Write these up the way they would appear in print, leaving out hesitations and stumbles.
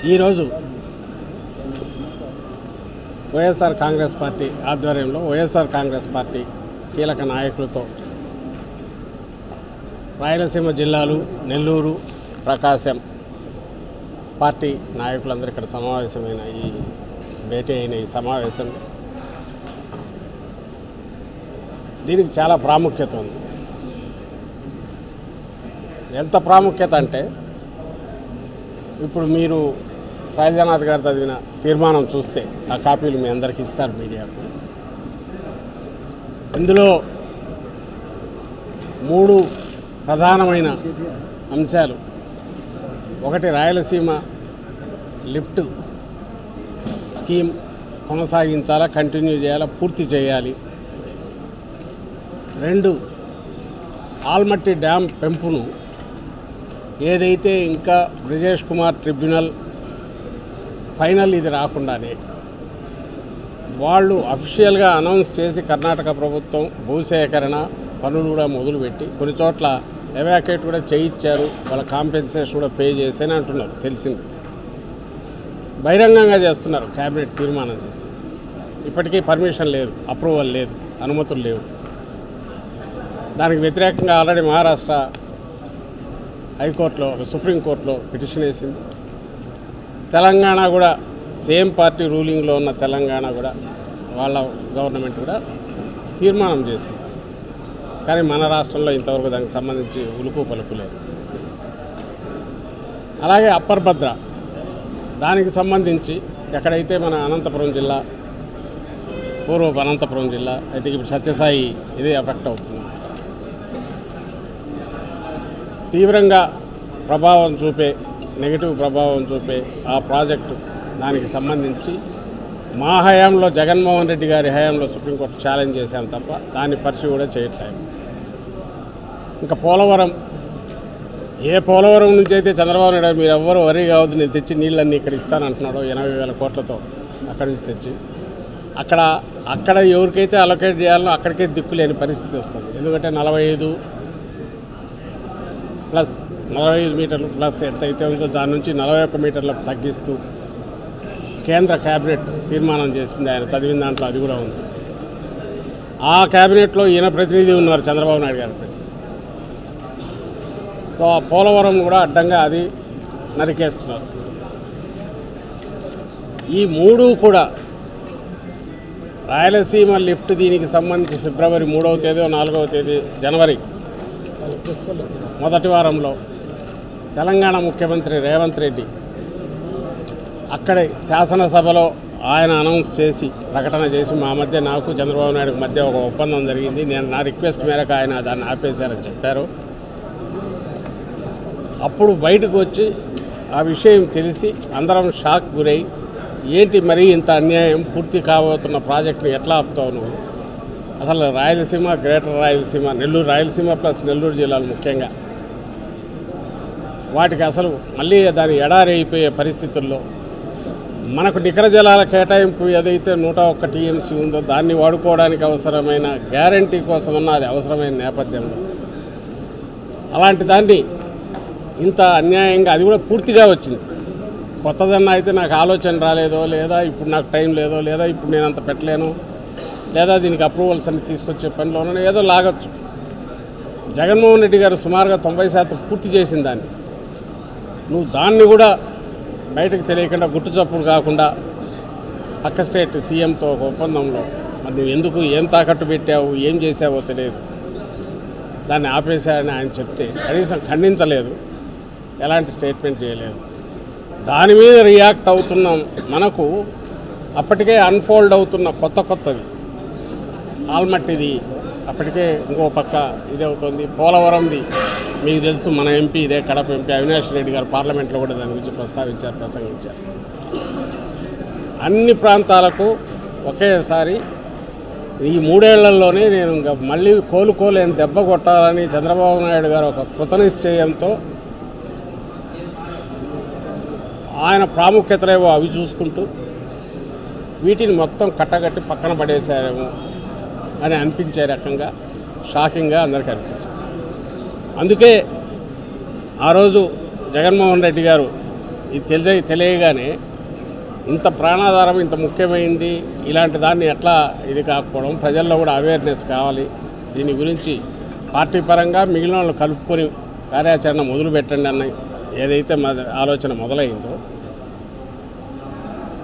ఈరోజు వైఎస్ఆర్ కాంగ్రెస్ పార్టీ ఆధ్వర్యంలో వైఎస్ఆర్ కాంగ్రెస్ పార్టీ కీలక నాయకులతో రాయలసీమ జిల్లాలు నెల్లూరు ప్రకాశం పార్టీ నాయకులందరూ ఇక్కడ సమావేశమైన భేటీ అయిన ఈ సమావేశం దీనికి చాలా ప్రాముఖ్యత ఉంది. ఎంత ప్రాముఖ్యత అంటే ఇప్పుడు మీరు శైలజానాథ్ గారు చదివిన తీర్మానం చూస్తే ఆ కాపీలు మీ అందరికీ ఇస్తారు మీడియాకు. ఇందులో 3 ప్రధానమైన అంశాలు. ఒకటి, రాయలసీమ లిఫ్ట్ స్కీమ్ కొనసాగించాలా, కంటిన్యూ చేయాలా, పూర్తి చేయాలి. 2, ఆల్మట్టి డ్యామ్ పెంపును ఏదైతే ఇంకా బ్రిజేష్ కుమార్ ట్రిబ్యునల్ ఫైనల్ ఇది రాకుండానే వాళ్ళు అఫీషియల్గా అనౌన్స్ చేసి కర్ణాటక ప్రభుత్వం భూసేకరణ పనులు కూడా మొదలుపెట్టి కొన్ని చోట్ల ఎవాక్యుయేట్ కూడా చేయించారు, వాళ్ళ కాంపెన్సేషన్ కూడా పే చేసేని అంటున్నారు. తెలిసింది బహిరంగంగా చేస్తున్నారు, క్యాబినెట్ తీర్మానం చేసి. ఇప్పటికీ పర్మిషన్ లేదు, అప్రూవల్ లేదు, అనుమతులు లేవు. దానికి వ్యతిరేకంగా ఆల్రెడీ మహారాష్ట్ర హైకోర్టులో సుప్రీంకోర్టులో పిటిషన్ వేసింది. తెలంగాణ కూడా సేమ్ పార్టీ రూలింగ్లో ఉన్న తెలంగాణ కూడా వాళ్ళ గవర్నమెంట్ కూడా తీర్మానం చేసింది. కానీ మన రాష్ట్రంలో ఇంతవరకు దానికి సంబంధించి ఉలుకు పలుకు లేదు. అలాగే అప్పర్ భద్ర దానికి సంబంధించి ఎక్కడైతే మన అనంతపురం జిల్లా, పూర్వపు అనంతపురం జిల్లా అయితే ఇప్పుడు సత్యసాయి ఇదే ఎఫెక్ట్ అవుతుంది. తీవ్రంగా ప్రభావం చూపే, నెగిటివ్ ప్రభావం చూపే ఆ ప్రాజెక్టు దానికి సంబంధించి మా హయాంలో జగన్మోహన్ రెడ్డి గారి హయాంలో సుప్రీంకోర్టు ఛాలెంజ్ చేశాను తప్ప దాన్ని పరిశీ కూడా చేయట్లేదు. ఇంకా పోలవరం, ఏ పోలవరం నుంచి అయితే చంద్రబాబు నాయుడు మీరు ఎవ్వరు వరి కావద్దు, నేను తెచ్చి నీళ్ళన్నీ ఇక్కడ ఇస్తానంటున్నాడో 80,000 కోట్లతో అక్కడి నుంచి తెచ్చి అక్కడ ఎవరికైతే అలొకేట్ చేయాలో అక్కడికే దిక్కులేని పరిస్థితి వస్తుంది. ఎందుకంటే 45 మీటర్లు ప్లస్ ఎంతైతే ఉందో దాని నుంచి 41 మీటర్లకు తగ్గిస్తూ కేంద్ర క్యాబినెట్ తీర్మానం చేసింది. ఆయన చదివిన దాంట్లో అది కూడా ఉంది. ఆ క్యాబినెట్లో ఈయన ప్రతినిధి ఉన్నారు, చంద్రబాబు నాయుడు గారి ప్రతినిధి. సో ఆ పోలవరం కూడా అడ్డంగా అది నరికేస్తున్నారు. ఈ 3 కూడా రాయలసీమ లిఫ్ట్ దీనికి సంబంధించి ఫిబ్రవరి 3వ తేదీ 4వ తేదీ జనవరి మొదటి వారంలో తెలంగాణ ముఖ్యమంత్రి రేవంత్ రెడ్డి అక్కడే శాసనసభలో ఆయన అనౌన్స్ చేసి ప్రకటన చేసి మా మధ్య నాకు చంద్రబాబు నాయుడుకి మధ్య ఒక ఒప్పందం జరిగింది, నేను నా రిక్వెస్ట్ మేరకు ఆయన దాన్ని ఆపేశారని చెప్పారు. అప్పుడు బయటకు వచ్చి ఆ విషయం తెలిసి అందరం షాక్ గురై, ఏంటి మరీ ఇంత అన్యాయం, పూర్తి కాబోతున్న ప్రాజెక్టును ఎట్లా ఆపుతావు నువ్వు? అసలు రాయలసీమ, గ్రేటర్ రాయలసీమ, నెల్లూరు, రాయలసీమ ప్లస్ నెల్లూరు జిల్లాలు ముఖ్యంగా వాటికి అసలు మళ్ళీ దాని ఎడారి అయిపోయే పరిస్థితుల్లో మనకు నికర జలాల కేటాయింపు ఏదైతే 101 టీఎంసీ ఉందో దాన్ని వాడుకోవడానికి అవసరమైన గ్యారంటీ కోసమన్నా అది అవసరమైన నేపథ్యంలో అలాంటి దాన్ని ఇంత అన్యాయంగా అది కూడా పూర్తిగా వచ్చింది. కొత్తదన్నా అయితే నాకు ఆలోచన రాలేదో, లేదా ఇప్పుడు నాకు టైం లేదో, లేదా ఇప్పుడు నేను అంత పెట్టలేను, లేదా దీనికి అప్రూవల్స్ అన్ని తీసుకొచ్చే పనిలోనే ఏదో లాగొచ్చు. జగన్మోహన్ రెడ్డి గారు సుమారుగా 90% పూర్తి చేసిన దాన్ని నువ్వు దాన్ని కూడా బయటకు తెలియకుండా గుట్టు చప్పుడు కాకుండా పక్క స్టేట్ సీఎంతో ఒక ఒప్పందంలో మరి నువ్వు ఎందుకు ఏం తాకట్టు పెట్టావు, ఏం చేసావో తెలియదు, దాన్ని ఆపేశారని ఆయన చెప్తే కనీసం ఖండించలేదు, ఎలాంటి స్టేట్మెంట్ చేయలేదు. దాని మీద రియాక్ట్ అవుతున్నాం. మనకు అప్పటికే అన్ఫోల్డ్ అవుతున్న కొత్తవి ఆల్మట్టిది అప్పటికే ఇంకో పక్క ఇది అవుతుంది. పోలవరంది మీకు తెలుసు, మన ఎంపీ ఇదే కడప ఎంపీ అవినాష్ రెడ్డి గారు పార్లమెంట్లో కూడా దాని గురించి ప్రసంగించారు. అన్ని ప్రాంతాలకు ఒకేసారి ఈ 3 ఏళ్లలోనే నేను ఇంకా మళ్ళీ కోలుకోలేని దెబ్బ కొట్టాలని చంద్రబాబు నాయుడు గారు ఒక కృతనిశ్చయంతో ఆయన ప్రాముఖ్యతలేవో అవి చూసుకుంటూ వీటిని మొత్తం కట్టగట్టి పక్కన పడేశారేమో అని అనిపించే రకంగా షాకింగ్గా అందరికీ అనిపించింది. అందుకే ఆ రోజు జగన్మోహన్ రెడ్డి గారు ఇది తెలియగానే ఇంత ప్రాణాధారం ఇంత ముఖ్యమైనది ఇలాంటి దాన్ని ఎట్లా ఇది కాకపోవడం, ప్రజల్లో కూడా అవేర్నెస్ కావాలి. దీని గురించి పార్టీ పరంగా మిగిలిన వాళ్ళు కలుపుకొని కార్యాచరణ మొదలు పెట్టండి అన్న ఏదైతే ఆలోచన మొదలైందో,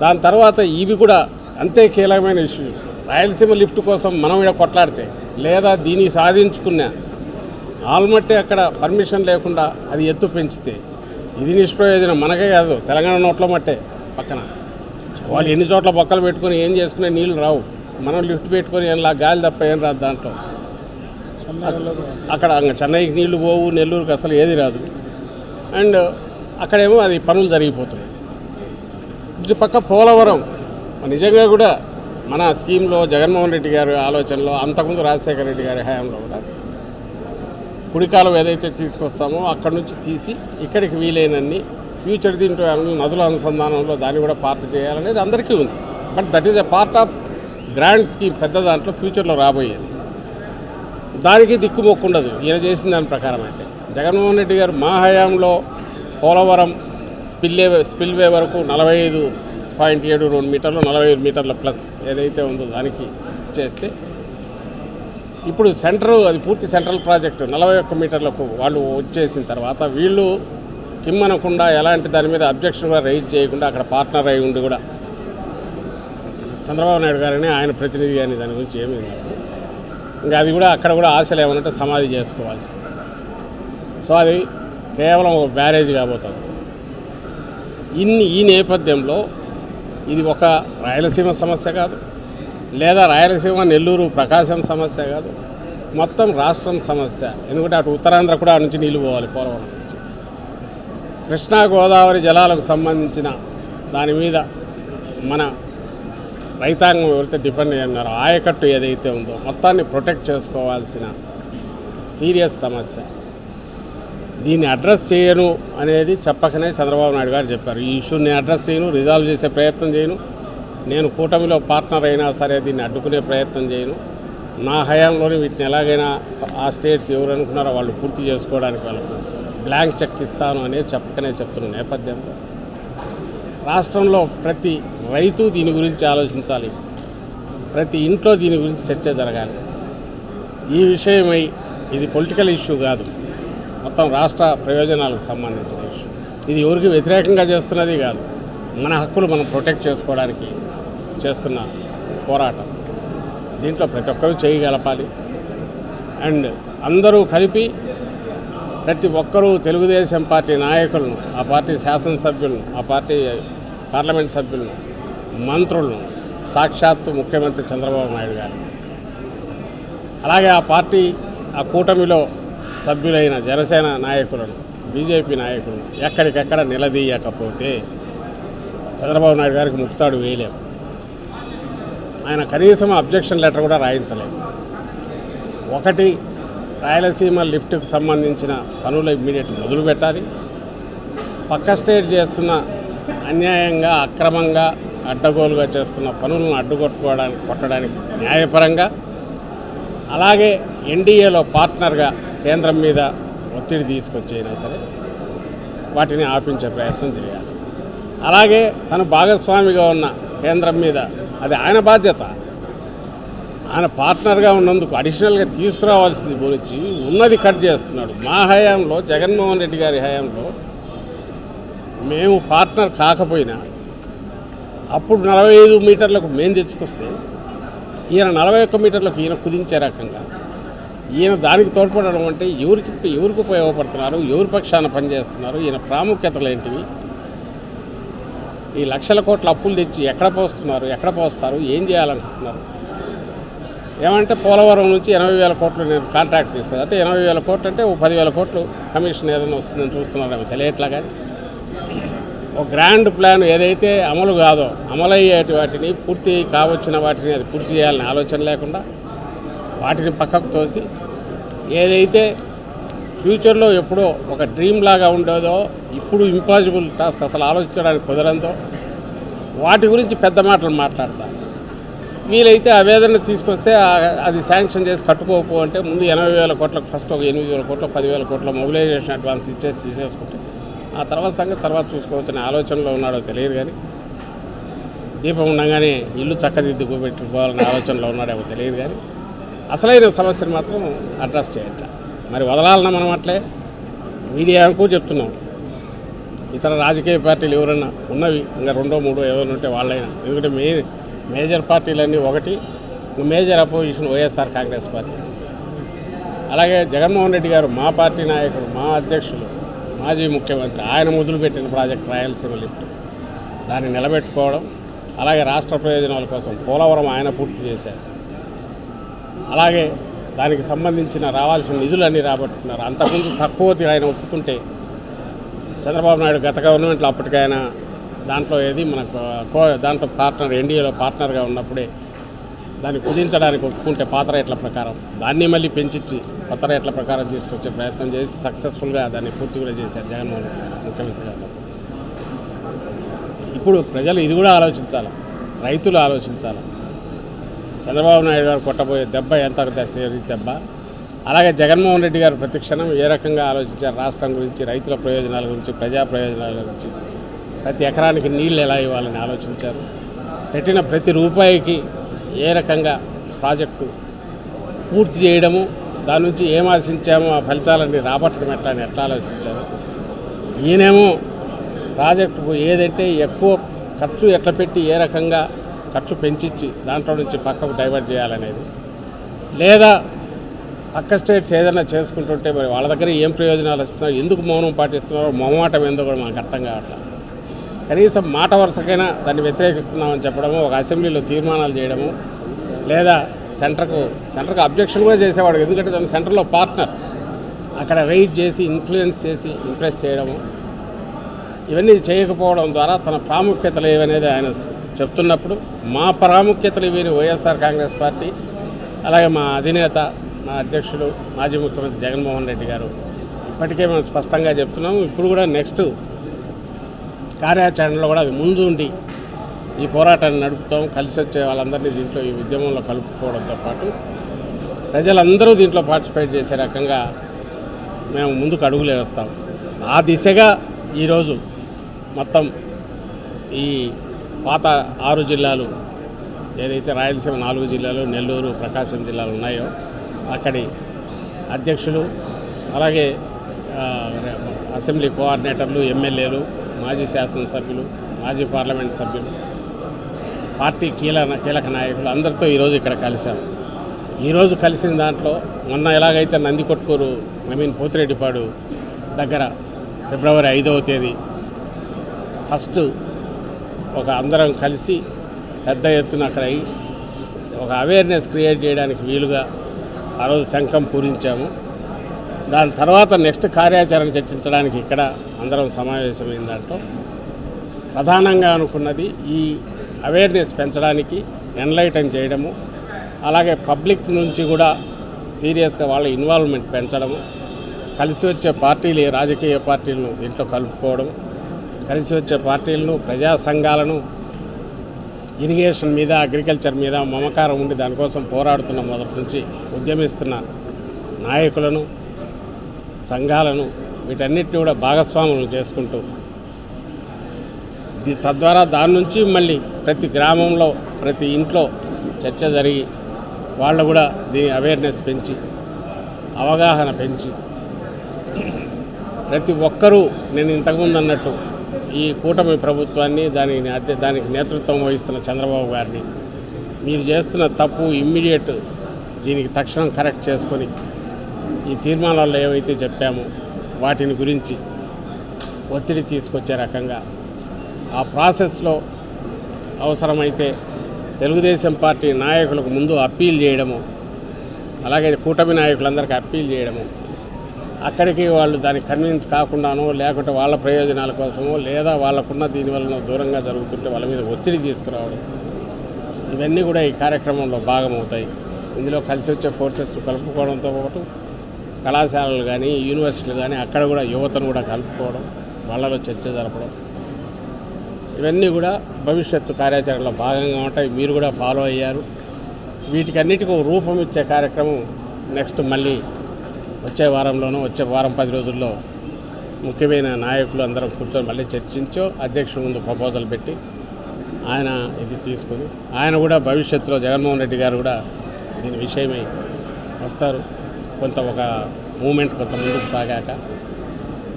దాని తర్వాత ఇవి కూడా అంతే కీలకమైన ఇష్యూ. రాయలసీమ లిఫ్ట్ కోసం మనం ఇక్కడ కొట్లాడితే లేదా దీన్ని సాధించుకున్న ఆల్మట్టి అక్కడ పర్మిషన్ లేకుండా అది ఎత్తు పెంచితే ఇది నిష్ప్రయోజనం. మనకే కాదు, తెలంగాణ నోట్ల మట్టే పక్కన వాళ్ళు ఎన్ని చోట్ల బొక్కలు పెట్టుకొని ఏం చేసుకునే నీళ్ళు రావు. మనం లిఫ్ట్ పెట్టుకొని ఏం గాలి తప్ప ఏం రాదు దాంట్లో. అక్కడ చెన్నైకి నీళ్లు పోవు, నెల్లూరుకి అసలు ఏది రాదు. అండ్ అక్కడేమో అది పనులు జరిగిపోతున్నాయి. ఇటు పక్క పోలవరం నిజంగా కూడా మన స్కీమ్లో జగన్మోహన్ రెడ్డి గారి ఆలోచనలో, అంతకుముందు రాజశేఖర రెడ్డి గారి హయాంలో కూడా కుడికాలం ఏదైతే తీసుకొస్తామో అక్కడి నుంచి తీసి ఇక్కడికి వీలైనన్ని ఫ్యూచర్ దీంట్లో నదుల అనుసంధానంలో దాన్ని కూడా పార్ట్ చేయాలనేది అందరికీ ఉంది. But that is a part of grand scheme, పెద్ద దాంట్లో ఫ్యూచర్లో రాబోయేది. దానికి దిక్కుమొక్కుండదు ఈయన చేసిన దాని ప్రకారం. అయితే జగన్మోహన్ రెడ్డి గారు మా హయాంలో పోలవరం స్పిల్వే వరకు 45.72 మీటర్లు, 45 మీటర్ల ప్లస్ ఏదైతే ఉందో దానికి చేస్తే, ఇప్పుడు అది పూర్తి సెంట్రల్ ప్రాజెక్టు 41 మీటర్లకు వాళ్ళు వచ్చేసిన తర్వాత వీళ్ళు కిమ్మనకుండా ఎలాంటి దాని మీద అబ్జెక్షన్ కూడా రైజ్ చేయకుండా అక్కడ పార్ట్నర్ అయి ఉండి కూడా చంద్రబాబు నాయుడు గారని ఆయన ప్రతినిధి కానీ దాని గురించి ఏమీ ఇంకా అది కూడా అక్కడ కూడా ఆశలు ఏమనంటే సమాధి చేసుకోవాల్సింది. సో అది కేవలం ఒక బ్యారేజ్ కాబోతుంది. ఈ నేపథ్యంలో ఇది ఒక రాయలసీమ సమస్య కాదు, లేదా రాయలసీమ నెల్లూరు ప్రకాశం సమస్య కాదు, మొత్తం రాష్ట్రం సమస్య. ఎందుకంటే అటు ఉత్తరాంధ్ర కూడా ఆ నుంచి నీళ్ళు పోవాలి పోలవరం నుంచి. కృష్ణా గోదావరి జలాలకు సంబంధించిన దాని మీద మన రైతాంగం ఎవరైతే డిపెండ్ అయ్యి ఉన్నారో ఆయకట్టు ఏదైతే ఉందో మొత్తాన్ని ప్రొటెక్ట్ చేసుకోవాల్సిన సీరియస్ సమస్య. దీన్ని అడ్రస్ చేయను అనేది చెప్పకనే చంద్రబాబు నాయుడు గారు చెప్పారు. ఈ ఇష్యూని అడ్రస్ చేయను, రిజాల్వ్ చేసే ప్రయత్నం చేయను, నేను కూటమిలో పార్ట్నర్ అయినా సరే దీన్ని అడ్డుకునే ప్రయత్నం చేయను, నా హయాంలోనే వీటిని ఎలాగైనా ఆ స్టేట్స్ ఎవరు అనుకున్నారో వాళ్ళు పూర్తి చేసుకోవడానికి వాళ్ళకు బ్లాంక్ చెక్ ఇస్తాను అనేది చెప్పకనే చెప్తున్న నేపథ్యంలో రాష్ట్రంలో ప్రతి రైతు దీని గురించి ఆలోచించాలి, ప్రతి ఇంట్లో దీని గురించి చర్చ జరగాలి. ఈ విషయమై ఇది పొలిటికల్ ఇష్యూ కాదు, మొత్తం రాష్ట్ర ప్రయోజనాలకు సంబంధించిన ఇష్యూ. ఇది ఎవరికి వ్యతిరేకంగా చేస్తున్నది కాదు, మన హక్కులు మనం ప్రొటెక్ట్ చేసుకోవడానికి చేస్తున్న పోరాటం. దీంట్లో ప్రతి ఒక్కరూ చేయగలపాలి. అండ్ అందరూ కలిపి ప్రతి ఒక్కరూ తెలుగుదేశం పార్టీ నాయకులను, ఆ పార్టీ శాసనసభ్యులను, ఆ పార్టీ పార్లమెంట్ సభ్యులను, మంత్రులను, సాక్షాత్తు ముఖ్యమంత్రి చంద్రబాబు నాయుడు గారు, అలాగే ఆ పార్టీ ఆ కూటమిలో సభ్యులైన జనసేన నాయకులను, బీజేపీ నాయకులను ఎక్కడికెక్కడ నిలదీయకపోతే చంద్రబాబు నాయుడు గారికి ముక్తాడు వేయలేము. ఆయన కనీసం అబ్జెక్షన్ లెటర్ కూడా రాయించలేదు. ఒకటి, రాయలసీమ లిఫ్ట్కు సంబంధించిన పనులు ఇమ్మీడియట్ మొదలు పెట్టాలి. పక్క స్టేట్ చేస్తున్న అన్యాయంగా అక్రమంగా అడ్డగోలుగా చేస్తున్న పనులను కొట్టడానికి న్యాయపరంగా, అలాగే ఎన్డీఏలో పార్ట్నర్గా కేంద్రం మీద ఒత్తిడి తీసుకొచ్చైనా సరే వాటిని ఆపించే ప్రయత్నం చేయాలి. అలాగే తను భాగస్వామిగా ఉన్న కేంద్రం మీద అది ఆయన బాధ్యత, ఆయన పార్ట్నర్గా ఉన్నందుకు అడిషనల్గా తీసుకురావాల్సింది గురించి ఉన్నది కట్ చేస్తున్నాడు. మా హయాంలో, జగన్మోహన్ రెడ్డి గారి హయాంలో మేము పార్ట్నర్ కాకపోయినా అప్పుడు 45 మీటర్లకు మేము తెచ్చుకొస్తే ఈయన 41 మీటర్లకు ఈయన కుదించే రకంగా ఈయన దానికి తోడ్పడడం అంటే ఎవరికి ఉపయోగపడుతున్నారు, ఎవరి పక్షాన పనిచేస్తున్నారు, ఈయన ప్రాముఖ్యతలు ఏంటివి, ఈ లక్షల కోట్ల అప్పులు తెచ్చి ఎక్కడ పోస్తారు, ఏం చేయాలనుకుంటున్నారు. ఏమంటే పోలవరం నుంచి 80,000 కోట్లు నేను కాంట్రాక్ట్ తీసుకున్నాను అంటే 80,000 కోట్లు అంటే 10,000 కోట్లు కమిషన్ ఏదైనా వస్తుందని చూస్తున్నారు. అవి తెలియట్లా. కానీ ఒక గ్రాండ్ ప్లాన్ ఏదైతే అమలు కాదో, అమలయ్యేటి వాటిని, పూర్తి కావచ్చిన వాటిని అది పూర్తి చేయాలని ఆలోచన లేకుండా వాటిని పక్కకు తోసి ఏదైతే ఫ్యూచర్లో ఎప్పుడో ఒక డ్రీమ్ లాగా ఉండేదో ఇప్పుడు ఇంపాసిబుల్ టాస్క్, అసలు ఆలోచించడానికి కుదరందో వాటి గురించి పెద్ద మాటలు మాట్లాడతారు. వీలైతే ఆవేదన తీసుకొస్తే అది శాంక్షన్ చేసి కట్టుకోకపో అంటే ముందు 80,000 కోట్లకు ఫస్ట్ ఒక 8,000 కోట్లు 10,000 కోట్ల మొబిలైజేషన్ అడ్వాన్స్ ఇచ్చేసి తీసేసుకుంటే ఆ తర్వాత సంగతి తర్వాత చూసుకోవచ్చనే ఆలోచనలో ఉన్నాడో తెలియదు, కానీ దీపం ఉండగానే ఇల్లు చక్కదిద్దుకోబెట్టుకోవాలనే ఆలోచనలో ఉన్నాడేమో తెలియదు, కానీ అసలైన సమస్యను మాత్రం అడ్రస్ చేయట్లా. మరి వదలాలన్నా మనం అట్లే మీడియాకు చెప్తున్నాం. ఇతర రాజకీయ పార్టీలు ఎవరన్నా ఉన్నవి ఇంకా 2, 3 ఎవరైనా ఉంటే వాళ్ళైనా, ఎందుకంటే మేజర్ పార్టీలన్నీ ఒకటి, major opposition YSR Congress party. అలాగే జగన్మోహన్ రెడ్డి గారు మా పార్టీ నాయకుడు, మా అధ్యక్షులు, మాజీ ముఖ్యమంత్రి, ఆయన మొదలుపెట్టిన ప్రాజెక్ట్ రాయలసీమ లిఫ్ట్ దాన్ని నిలబెట్టుకోవడం, అలాగే రాష్ట్ర ప్రయోజనాల కోసం పోలవరం ఆయన పూర్తి చేశారు. అలాగే దానికి సంబంధించిన రావాల్సిన నిధులన్నీ రాబట్టుకున్నారు. అంతకుముందు తక్కువ ఆయన ఒప్పుకుంటే చంద్రబాబు నాయుడు గత గవర్నమెంట్లో అప్పటికైనా దాంట్లో దాంట్లో పార్ట్నర్, ఎన్డీఏలో పార్ట్నర్గా ఉన్నప్పుడే దాన్ని కుదించడానికి ఒప్పుకుంటే పాత రేట్ల ప్రకారం దాన్ని మళ్ళీ పెంచి కొత్త రేట్ల ప్రకారం తీసుకొచ్చే ప్రయత్నం చేసి సక్సెస్ఫుల్గా దాన్ని పూర్తి కూడా చేశారు జగన్మోహన్ రెడ్డి ముఖ్యమంత్రి గారు. ఇప్పుడు ప్రజలు ఇది కూడా ఆలోచించాలి, రైతులు ఆలోచించాలి. చంద్రబాబు నాయుడు గారు కొట్టబోయే దెబ్బ ఎంత దెబ్బ, అలాగే జగన్మోహన్ రెడ్డి గారు ప్రతిక్షణం ఏ రకంగా ఆలోచించారు రాష్ట్రం గురించి, రైతుల ప్రయోజనాల గురించి, ప్రజా ప్రయోజనాల గురించి, ప్రతి ఎకరానికి నీళ్ళు ఎలా ఇవ్వాలని ఆలోచించారు. పెట్టిన ప్రతి రూపాయికి ఏ రకంగా ప్రాజెక్టు పూర్తి చేయడము, దాని నుంచి ఏం ఆశించామో ఆ ఫలితాలన్నీ రాబట్టడం ఎట్లా ఆలోచించారు. ఈయనేమో ప్రాజెక్టుకు ఏదంటే ఎక్కువ ఖర్చు ఎట్లా పెట్టి ఏ రకంగా ఖర్చు పెంచి దాంట్లో నుంచి పక్కకు డైవర్ట్ చేయాలనేది, లేదా పక్క స్టేట్స్ ఏదైనా చేసుకుంటుంటే మరి వాళ్ళ దగ్గర ఏం ప్రయోజనాలు వస్తున్నారో, ఎందుకు మౌనం పాటిస్తున్నారో, మొహమాటం ఏందో కూడా మనకు అర్థం కావట్లేదు. కనీసం మాట వరుసకైనా దాన్ని వ్యతిరేకిస్తున్నామని చెప్పడము, ఒక అసెంబ్లీలో తీర్మానాలు చేయడము, లేదా సెంటర్కు అబ్జెక్షన్ కూడా చేసేవాడు, ఎందుకంటే తను సెంటర్లో పార్ట్నర్, అక్కడ రైజ్ చేసి ఇన్ఫ్లుయెన్స్ చేసి ఇంప్రెస్ చేయడము, ఇవన్నీ చేయకపోవడం ద్వారా తన ప్రాముఖ్యతలు ఏవనేది ఆయన చెప్తున్నప్పుడు, మా ప్రాముఖ్యతలు ఇవి వైఎస్ఆర్ కాంగ్రెస్ పార్టీ, అలాగే మా అధినేత, మా అధ్యక్షులు, మాజీ ముఖ్యమంత్రి జగన్మోహన్ రెడ్డి గారు ఇప్పటికే మనం స్పష్టంగా చెప్తున్నాము. ఇప్పుడు కూడా నెక్స్ట్ కార్యాచరణలో కూడా అది ముందు ఉండి ఈ పోరాటాన్ని నడుపుతాం. కలిసి వచ్చే వాళ్ళందరినీ దీంట్లో ఈ ఉద్యమంలో కలుపుకోవడంతో పాటు ప్రజలందరూ దీంట్లో పార్టిసిపేట్ చేసే రకంగా మేము ముందుకు అడుగులు వేస్తాం. ఆ దిశగా ఈరోజు మొత్తం ఈ పాత 6 జిల్లాలు ఏదైతే రాయలసీమ 4 జిల్లాలు, నెల్లూరు, ప్రకాశం జిల్లాలు ఉన్నాయో అక్కడి అధ్యక్షులు, అలాగే అసెంబ్లీ కోఆర్డినేటర్లు, ఎమ్మెల్యేలు, మాజీ శాసనసభ్యులు, మాజీ పార్లమెంట్ సభ్యులు, పార్టీ కీలక నాయకులు అందరితో ఈరోజు ఇక్కడ కలిశాం. ఈరోజు కలిసిన దాంట్లో మొన్న ఎలాగైతే నందికొట్కూరు పోతిరెడ్డిపాడు దగ్గర ఫిబ్రవరి 5వ తేదీ ఫస్ట్ ఒక అందరం కలిసి పెద్ద ఎత్తున అక్కడ ఒక అవేర్నెస్ క్రియేట్ చేయడానికి వీలుగా ఆ రోజు శంఖం పూరించాము. దాని తర్వాత నెక్స్ట్ కార్యాచరణ చర్చించడానికి ఇక్కడ అందరం సమావేశమైన దాంట్లో ప్రధానంగా అనుకున్నది ఈ అవేర్నెస్ పెంచడానికి, ఎన్లైటన్ చేయడము, అలాగే పబ్లిక్ నుంచి కూడా సీరియస్గా వాళ్ళ ఇన్వాల్వ్మెంట్ పెంచడము, కలిసి వచ్చే పార్టీలు, రాజకీయ పార్టీలను దీంట్లో కలుపుకోవడం, కలిసి వచ్చే పార్టీలను, ప్రజా సంఘాలను, ఇరిగేషన్ మీద, అగ్రికల్చర్ మీద మమకారం ఉండి దానికోసం పోరాడుతున్న మొదటి నుంచి ఉద్యమిస్తున్న నాయకులను, సంఘాలను, వీటన్నిటిని కూడా భాగస్వాములను చేసుకుంటూ తద్వారా దాని నుంచి మళ్ళీ ప్రతి గ్రామంలో, ప్రతి ఇంట్లో చర్చ జరిగి వాళ్ళు కూడా దీని అవేర్నెస్ పెంచి, అవగాహన పెంచి, ప్రతి ఒక్కరూ నేను ఇంతకుముందు అన్నట్టు ఈ కూటమి ప్రభుత్వాన్ని, దానికి నేతృత్వం వహిస్తున్న చంద్రబాబు గారిని మీరు చేస్తున్న తప్పు ఇమ్మీడియట్ దీనికి తక్షణం కరెక్ట్ చేసుకొని ఈ తీర్మానాల్లో ఏవైతే చెప్పామో వాటిని గురించి ఒత్తిడి తీసుకొచ్చే రకంగా ఆ ప్రాసెస్లో అవసరమైతే తెలుగుదేశం పార్టీ నాయకులకు ముందు అప్పీల్ చేయడము, అలాగే కూటమి నాయకులందరికీ అప్పీల్ చేయడము, అక్కడికి వాళ్ళు దానికి కన్విన్స్ కాకుండానో, లేకుంటే వాళ్ళ ప్రయోజనాల కోసమో, లేదా వాళ్ళకున్న దీనివల్ల దూరంగా జరుగుతుంటే వాళ్ళ మీద ఒత్తిడి తీసుకురావడం, ఇవన్నీ కూడా ఈ కార్యక్రమంలో భాగమవుతాయి. ఇందులో కలిసి వచ్చే ఫోర్సెస్ను కలుపుకోవడంతో పాటు కళాశాలలు కానీ, యూనివర్సిటీలు కానీ అక్కడ కూడా యువతను కూడా కలుపుకోవడం, వాళ్ళలో చర్చ జరపడం, ఇవన్నీ కూడా భవిష్యత్తు కార్యాచరణలో భాగంగా ఉంటాయి. మీరు కూడా ఫాలో అయ్యారు. వీటికన్నిటికీ రూపం ఇచ్చే కార్యక్రమం నెక్స్ట్ మళ్ళీ వచ్చే వారంలోనూ, వచ్చే వారం 10 రోజుల్లో ముఖ్యమైన నాయకులు అందరం కూర్చొని మళ్ళీ చర్చించో అధ్యక్షుడి ముందు ప్రపోజల్ పెట్టి ఆయన ఇది తీసుకొని ఆయన కూడా భవిష్యత్తులో జగన్మోహన్ రెడ్డి గారు కూడా దీని విషయమై వస్తారు. కొంత ఒక మూమెంట్ కొంత ముందుకు సాగాక.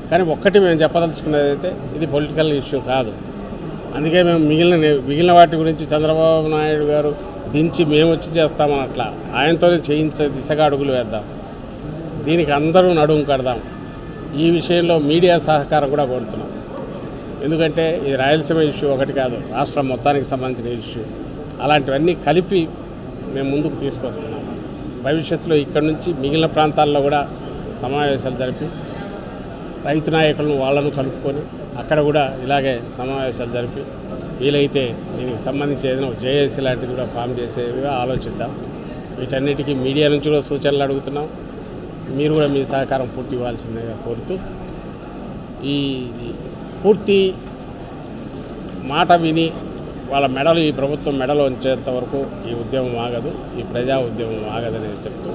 కానీ ఒక్కటి మేము చెప్పదలుచుకున్నది అయితే ఇది పొలిటికల్ ఇష్యూ కాదు. అందుకే మేము మిగిలిన వాటి గురించి చంద్రబాబు నాయుడు గారు దించి మేము వచ్చి చేస్తామని అట్లా ఆయనతోనే చేయించే దిశగా అడుగులు వేద్దాం. దీనికి అందరూ నడుము కడదాం. ఈ విషయంలో మీడియా సహకారం కూడా కోరుతున్నాం. ఎందుకంటే ఇది రాయలసీమ ఇష్యూ ఒకటి కాదు, రాష్ట్రం మొత్తానికి సంబంధించిన ఇష్యూ. అలాంటివన్నీ కలిపి మేము ముందుకు తీసుకొస్తున్నాం. భవిష్యత్తులో ఇక్కడ నుంచి మిగిలిన ప్రాంతాల్లో కూడా సమావేశాలు జరిపి రైతు నాయకులను వాళ్ళను కలుపుకొని అక్కడ కూడా ఇలాగే సమావేశాలు జరిపి వీలైతే దీనికి సంబంధించి ఏదైనా జేఏసీ లాంటిది కూడా ఫామ్ చేసేవిగా ఆలోచిద్దాం. వీటన్నిటికీ మీడియా నుంచి కూడా సూచనలు అడుగుతున్నాం. మీరు కూడా మీ సహకారం పూర్తి ఇవ్వాల్సిందిగా కోరుతూ ఈ పూర్తి మాట విని వాళ్ళ మెడలు ఈ ప్రభుత్వం మెడలో ఉంచేంత వరకు ఈ ఉద్యమం ఆగదు, ఈ ప్రజా ఉద్యమం ఆగదని చెప్తూ